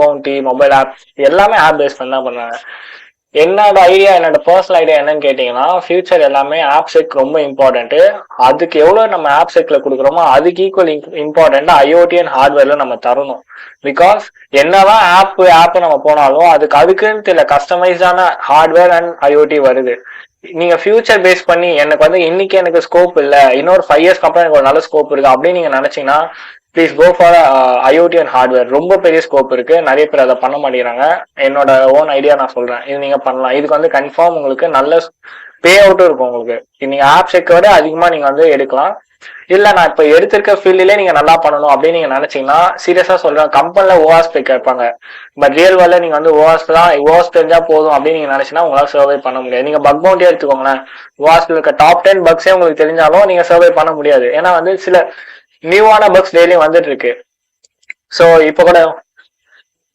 Bounty, mobile app எல்லாமே of phase பண்ணி தான் பண்ணாங்க. என்னோட ஐடியா, என்னோட பர்சனல் ஐடியா என்னன்னு கேட்டீங்கன்னா, ஃபியூச்சர் எல்லாமே ஆப் செக் ரொம்ப இம்பார்ட்டன்ட். அதுக்கு எவ்வளவு நம்ம ஆப் செக்ல கொடுக்குறோமோ அதுக்கு ஈக்குவல் இம்பார்ட்டன்ட் ஐஓடி அண்ட் ஹார்ட்வேர்ல நம்ம தரணும். பிகாஸ் என்னதான் ஆப் நம்ம போனாலும் அதுக்குன்னு சில கஸ்டமைஸ்டான ஹார்ட்வேர் அண்ட் ஐஓடி வருது. நீங்க ஃபியூச்சர் பேஸ் பண்ணி இன்னைக்கு எனக்கு ஸ்கோப் இல்ல, இன்னொரு 5 years கம்பெனி எனக்கு ஒரு நல்ல ஸ்கோப் இருக்கு அப்படின்னு நீங்க நினைச்சீங்கன்னா please go for IoT and hardware. ரொம்ப பெரிய ஸ்கோப் இருக்கு, நிறைய பேர் அதை பண்ண மாட்டேங்கிறாங்க. என்னோட ஓன் ஐடியா நான் சொல்றேன், இது நீங்க பண்ணலாம். இதுக்கு கன்ஃபார்ம் உங்களுக்கு நல்ல பே அவுட்டும் இருக்கும். உங்களுக்கு நீங்க ஆப் செக்கோட அதிகமா நீங்க எடுக்கலாம். இல்ல நான் இப்ப எடுத்திருக்க ஃபீல்ட்லயே நீங்க நல்லா பண்ணணும் அப்படின்னு நீங்க நினைச்சீங்கன்னா, சீரியஸா சொல்றேன், கம்பெனில ஓஆஸ் பே கேட்பாங்க. பட் ரியல் வேர்ல்ட்ல நீங்க ஓஆஸ் தெரிஞ்சா போதும் அப்படின்னு நீங்க நினைச்சீங்கன்னா உங்களால சர்வை பண்ண முடியாது. நீங்க பக் பவுண்டே எடுத்துக்கோங்களேன், ஓஆஸ்ல இருக்க டாப் 10 பக்ஸே உங்களுக்கு தெரிஞ்சாலும் நீங்க சர்வை பண்ண முடியாது. ஏன்னா சில நியூவான பக்ஸ் டெய்லியும் வந்துட்டு இருக்கு. சோ இப்ப கூட